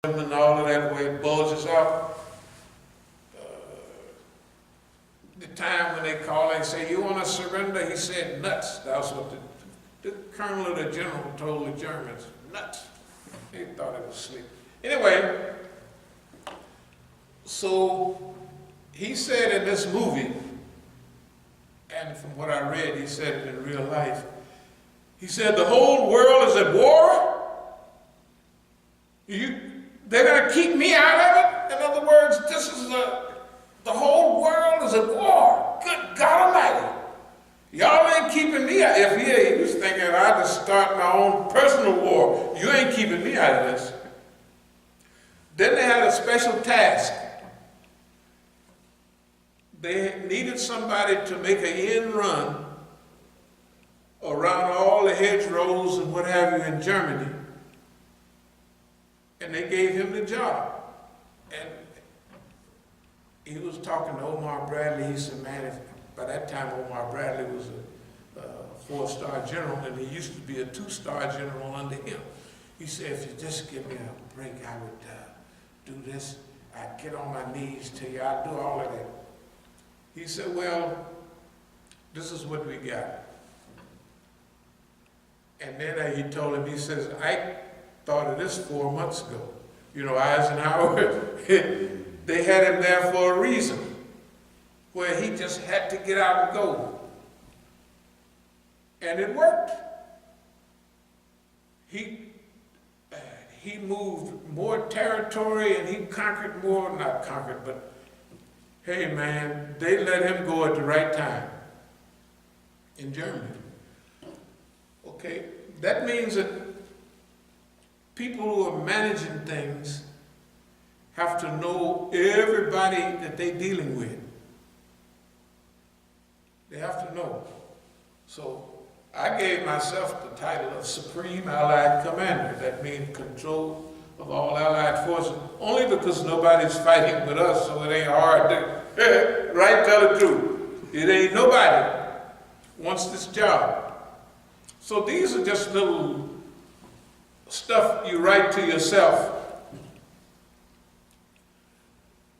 and all of that where it bulges out. The time when they call and say, you want to surrender? He said, nuts. That's what the colonel of the general told the Germans, nuts. They thought it was sleep. Anyway, so he said in this movie, and from what I read, he said it in real life, he said, the whole world is at war. They're going to keep me out of it? In other words, this is the whole world is at war. Good God Almighty. Y'all ain't keeping me out. If he was thinking I'd just start my own personal war. You ain't keeping me out of this. Then they had a special task. They needed somebody to make an end run around all the hedgerows and what have you in Germany. And they gave him the job. And he was talking to Omar Bradley. He said, man, by that time Omar Bradley was a 4-star general, and he used to be a 2-star general under him. He said, if you just give me a break, I would do this. I'd get on my knees to you. I'd do all of that. He said, well, this is what we got. And then he told him, he says, I thought of this 4 months ago. You know, Eisenhower, they had him there for a reason, where he just had to get out and go. And it worked. He moved more territory and he conquered more, not conquered, but hey man, they let him go at the right time in Germany. Okay, that means that people who are managing things have to know everybody that they're dealing with. They have to know. So I gave myself the title of Supreme Allied Commander. That means control of all Allied forces, only because nobody's fighting with us, so it ain't hard to, right, tell the truth. It ain't nobody wants this job. So these are just little stuff you write to yourself.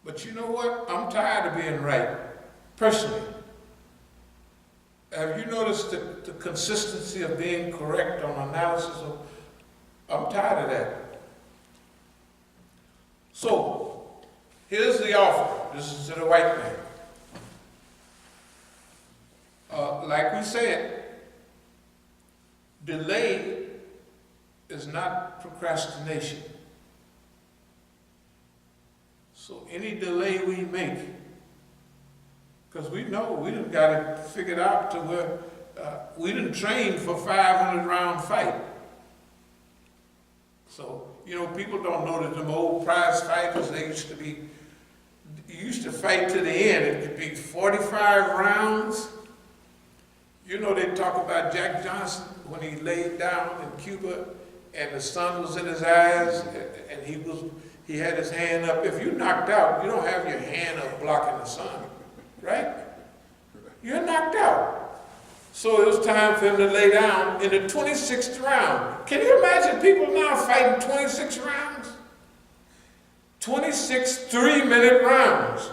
But you know what? I'm tired of being right, personally. Have you noticed the consistency of being correct on analysis? I'm tired of that. So, here's the offer. This is to the white man. Like we said, delay is not procrastination. So any delay we make, because we know we done got it figured out to where we didn't train for 500-round fight. So, you know, people don't know that them old prize fighters, you used to fight to the end. It could be 45 rounds. You know, they talk about Jack Johnson when he laid down in Cuba and the sun was in his eyes and he had his hand up. If you're knocked out, you don't have your hand up blocking the sun, right? You're knocked out. So it was time for him to lay down in the 26th round. Can you imagine people now fighting 26 rounds? 26 3-minute rounds.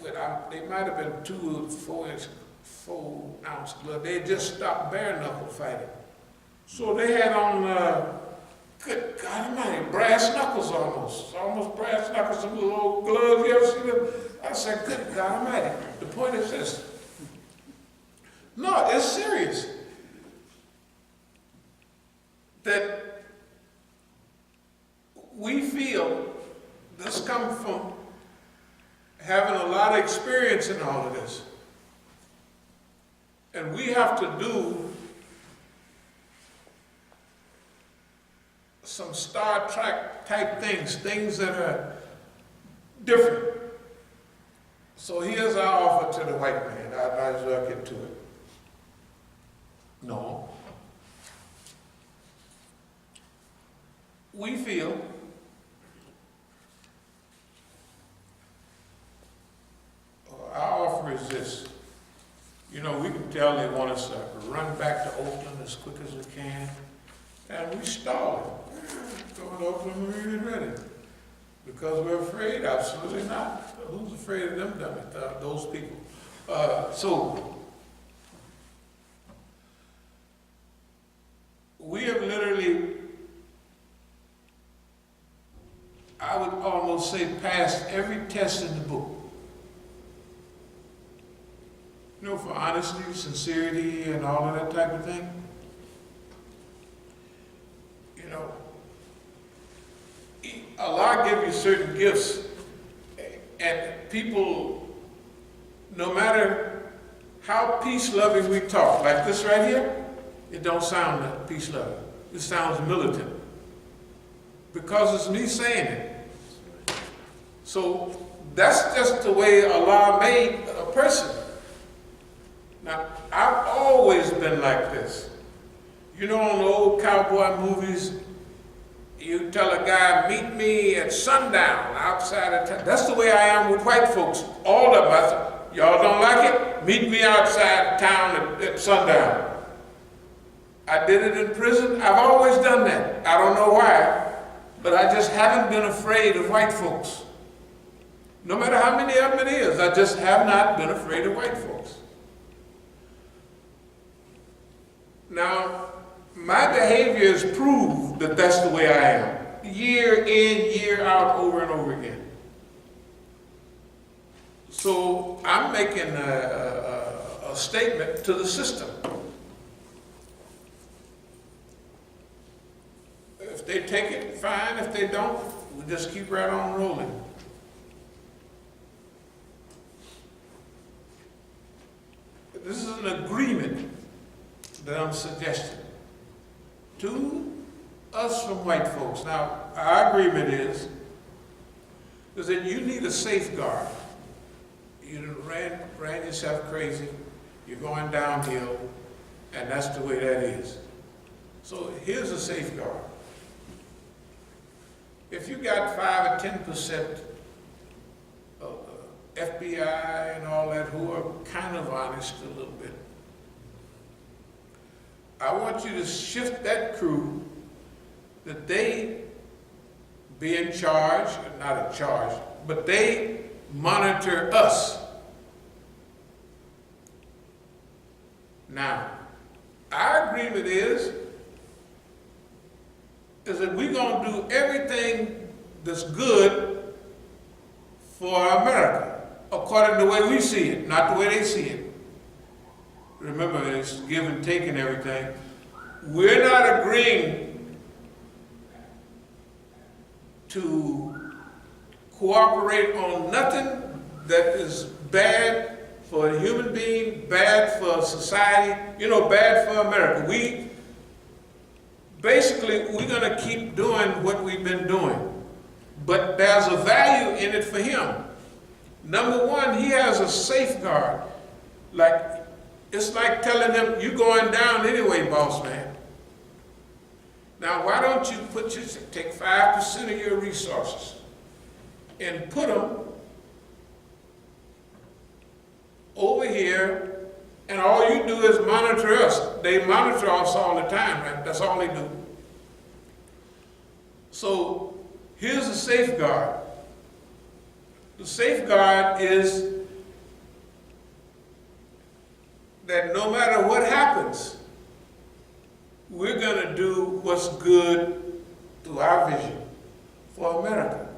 They might have been 2 or 4-ounce gloves. They had just stopped bare knuckle fighting. So they had on, good God Almighty, brass knuckles almost brass knuckles, some little old gloves. You ever see them? I said, good God Almighty. The point is this. No, it's serious. That we feel this comes from having a lot of experience in all of this. And we have to do some Star Trek type things that are different. So here's our offer to the white man. I might as well get to it. No. We feel our offer is this. You know, we can tell they want us to run back to Oakland as quick as we can, and we stall it. Going off when we ain't ready. Because we're afraid? Absolutely not. Who's afraid of them dummies, those people? So, we have literally, I would almost say, passed every test in the book. You know, for honesty, sincerity, and all of that type of thing. You know, Allah gives you certain gifts, and people, no matter how peace-loving we talk, like this right here, it don't sound like peace-loving. It sounds militant. Because it's me saying it. So that's just the way Allah made a person. Now, I've always been like this. You know, in the old cowboy movies, you tell a guy, meet me at sundown outside of town. That's the way I am with white folks. All of us. Y'all don't like it? Meet me outside town at sundown. I did it in prison. I've always done that. I don't know why, but I just haven't been afraid of white folks. No matter how many of them it is, I just have not been afraid of white folks. Now, my behavior has proved that that's the way I am. Year in, year out, over and over again. So I'm making a statement to the system. If they take it, fine. If they don't, we'll just keep right on rolling. This is an agreement that I'm suggesting to us from white folks. Now, our agreement is that you need a safeguard. You ran yourself crazy, you're going downhill, and that's the way that is. So here's a safeguard. If you got 5 or 10% of FBI and all that who are kind of honest a little bit, I want you to shift that crew that they be in charge, not in charge, but they monitor us. Now, our agreement is that we're going to do everything that's good for America, according to the way we see it, not the way they see it. Remember, it's give and take and everything. We're not agreeing to cooperate on nothing that is bad for a human being, bad for society, you know, bad for America. We're going to keep doing what we've been doing. But there's a value in it for him. Number one, he has a safeguard. It's like telling him, you're going down anyway, boss man. Now, why don't you take 5% of your resources and put them over here, and all you do is monitor us. They monitor us all the time, right? That's all they do. So here's the safeguard. The safeguard is that no matter what happens, we're going to do what's good through our vision for America,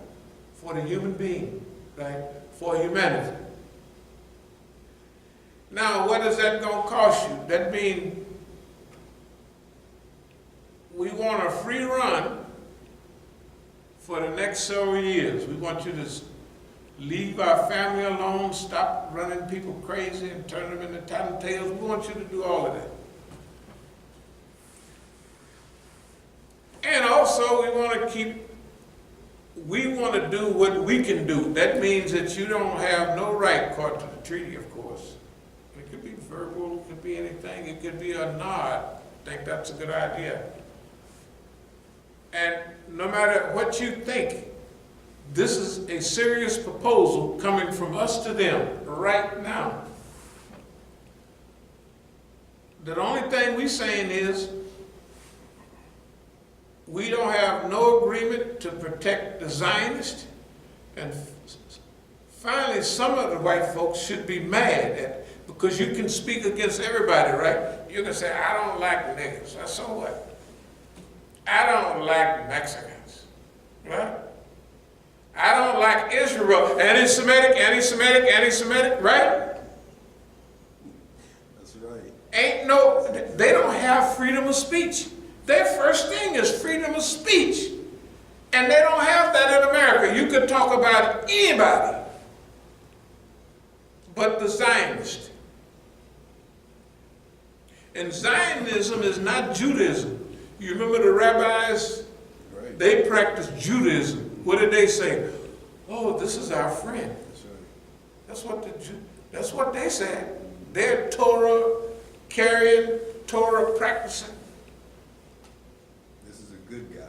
for the human being, right? For humanity. Now, what is that going to cost you? That means we want a free run for the next several years. We want you to leave our family alone, stop running people crazy and turn them into tattletales. We want you to do all of that. And also, we want to do what we can do. That means that you don't have no right, according to the treaty, of course. It could be verbal, it could be anything, it could be a nod. I think that's a good idea. And no matter what you think, this is a serious proposal coming from us to them right now. The only thing we're saying is, we don't have no agreement to protect the Zionists. And finally, some of the white folks should be mad at, because you can speak against everybody, right? You can say, I don't like niggas. So what? I don't like Mexicans, right? I don't like Israel. Anti-Semitic, anti-Semitic, anti-Semitic, right? That's right. They don't have freedom of speech. Their first thing is freedom of speech. And they don't have that in America. You could talk about anybody but the Zionist. And Zionism is not Judaism. You remember the rabbis? Right. They practiced Judaism. What did they say? Oh, this is our friend. That's right. That's what they said. They're Torah carrying, Torah practicing. This is a good guy.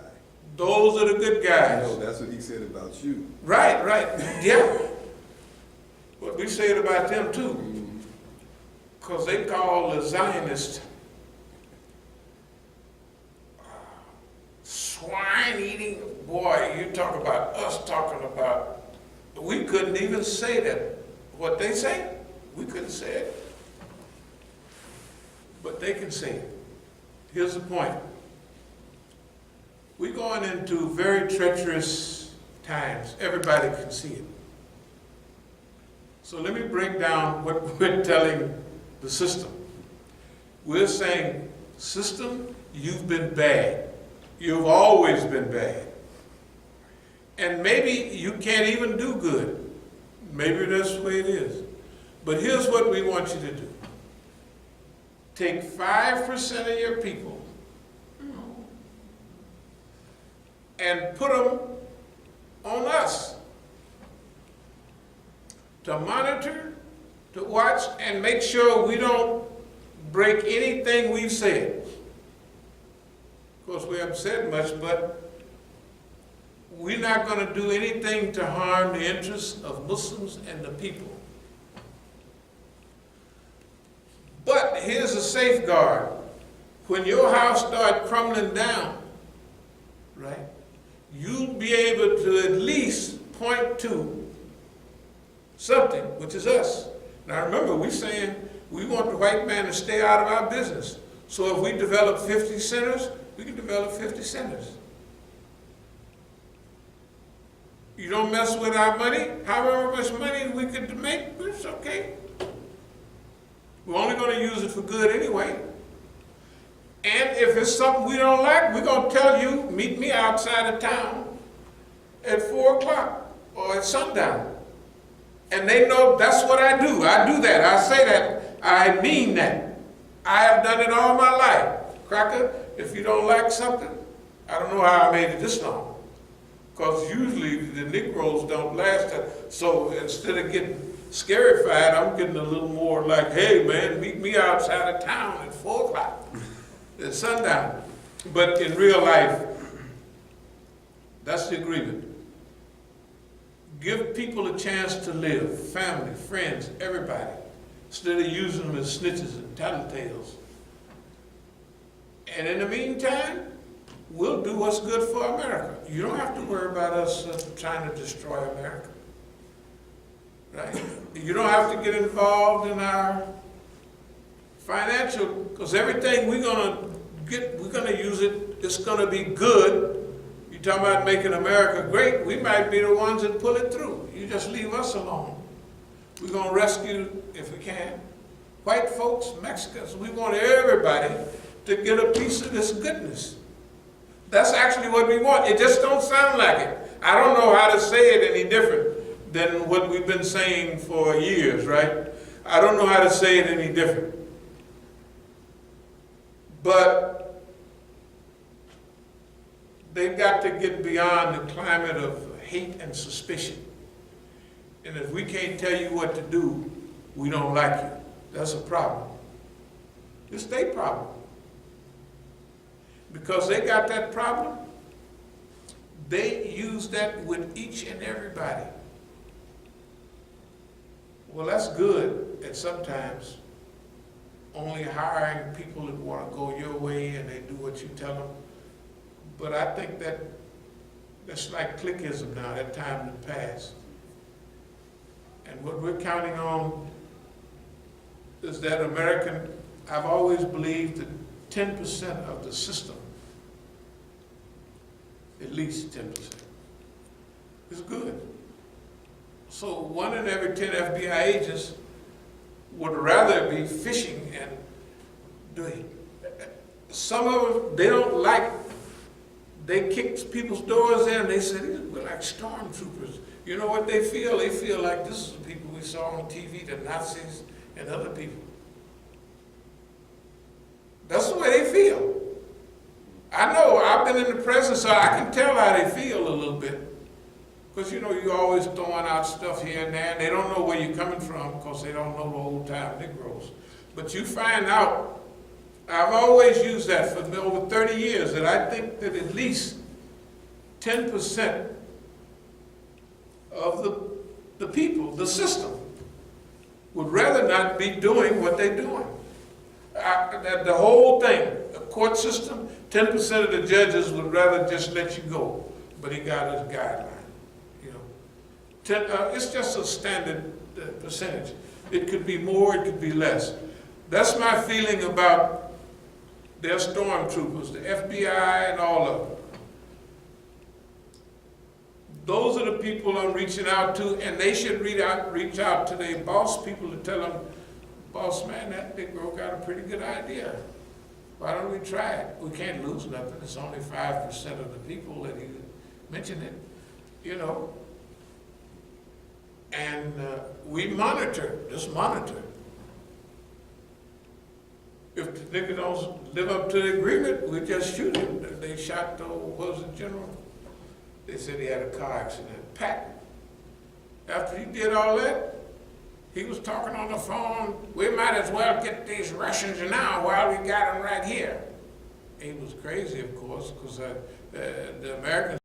Those are the good guys. No, that's what he said about you. Right, yeah. But we say it about them too. Because they call the Zionists swine-eating. Boy, you talk about us talking about, we couldn't even say that. What they say, we couldn't say it. But they can say it. Here's the point. We're going into very treacherous times. Everybody can see it. So let me break down what we're telling the system. We're saying, system, you've been bad. You've always been bad. And maybe you can't even do good. Maybe that's the way it is. But here's what we want you to do. Take 5% of your people and put them on us to monitor, to watch, and make sure we don't break anything we've said. Of course, we haven't said much, but we're not going to do anything to harm the interests of Muslims and the people. But here's a safeguard. When your house starts crumbling down, right, you'll be able to at least point to something, which is us. Now remember, we're saying we want the white man to stay out of our business. So if we develop 50 centers, we can develop 50 centers. You don't mess with our money, however much money we could make, it's okay. We're only going to use it for good anyway. And if it's something we don't like, we're going to tell you, meet me outside of town at 4 o'clock or at sundown. And they know that's what I do. I do that. I say that. I mean that. I have done it all my life. Cracker, if you don't like something, I don't know how I made it this long. Because usually the Negroes don't last that. So instead of getting scarified, I'm getting a little more like, hey man, meet me outside of town at 4 o'clock at sundown. But in real life, that's the agreement. Give people a chance to live, family, friends, everybody, instead of using them as snitches and tattletales. And in the meantime, we'll do what's good for America. You don't have to worry about us trying to destroy America. Right? You don't have to get involved in our financial, because everything we're gonna use it, it's gonna be good. You talking about making America great, we might be the ones that pull it through. You just leave us alone. We're gonna rescue, if we can, white folks, Mexicans. We want everybody to get a piece of this goodness. That's actually what we want. It just don't sound like it. I don't know how to say it any different than what we've been saying for years, right? I don't know how to say it any different. But they've got to get beyond the climate of hate and suspicion. And if we can't tell you what to do, we don't like you. That's a problem. It's their problem. Because they got that problem, they use that with each and everybody. Well, that's good at sometimes, only hiring people that want to go your way and they do what you tell them. But I think that's like clickism now, that time to pass. And what we're counting on is that I've always believed that 10% of the system, at least 10%, is good. So 1 in every 10 FBI agents would rather be fishing and doing. Some of them, they don't like, they kick people's doors in and they say, we're like stormtroopers. You know what they feel? They feel like this is the people we saw on TV, the Nazis and other people. That's the way they feel. I know, I've been in the prison, so I can tell how they feel a little bit. Because you know, you're always throwing out stuff here and there, and they don't know where you're coming from because they don't know the old time Negroes. But you find out, I've always used that for over 30 years, that I think that at least 10% of the people, the system, would rather not be doing what they're doing. The whole thing, the court system, 10% of the judges would rather just let you go, but he got his guideline. You know, it's just a standard percentage. It could be more, it could be less. That's my feeling about their stormtroopers, the FBI and all of them. Those are the people I'm reaching out to, and they should reach out to their boss people to tell them, boss man, that Negro got a pretty good idea. Why don't we try it? We can't lose nothing. It's only 5% of the people that he mentioned it, you know. And we monitor, just monitor. If the nigga don't live up to the agreement, we just shoot him. They shot the, what was it, General? They said he had a car accident. Patton. After he did all that, he was talking on the phone, we might as well get these Russians now while we got them right here. He was crazy, of course, because the Americans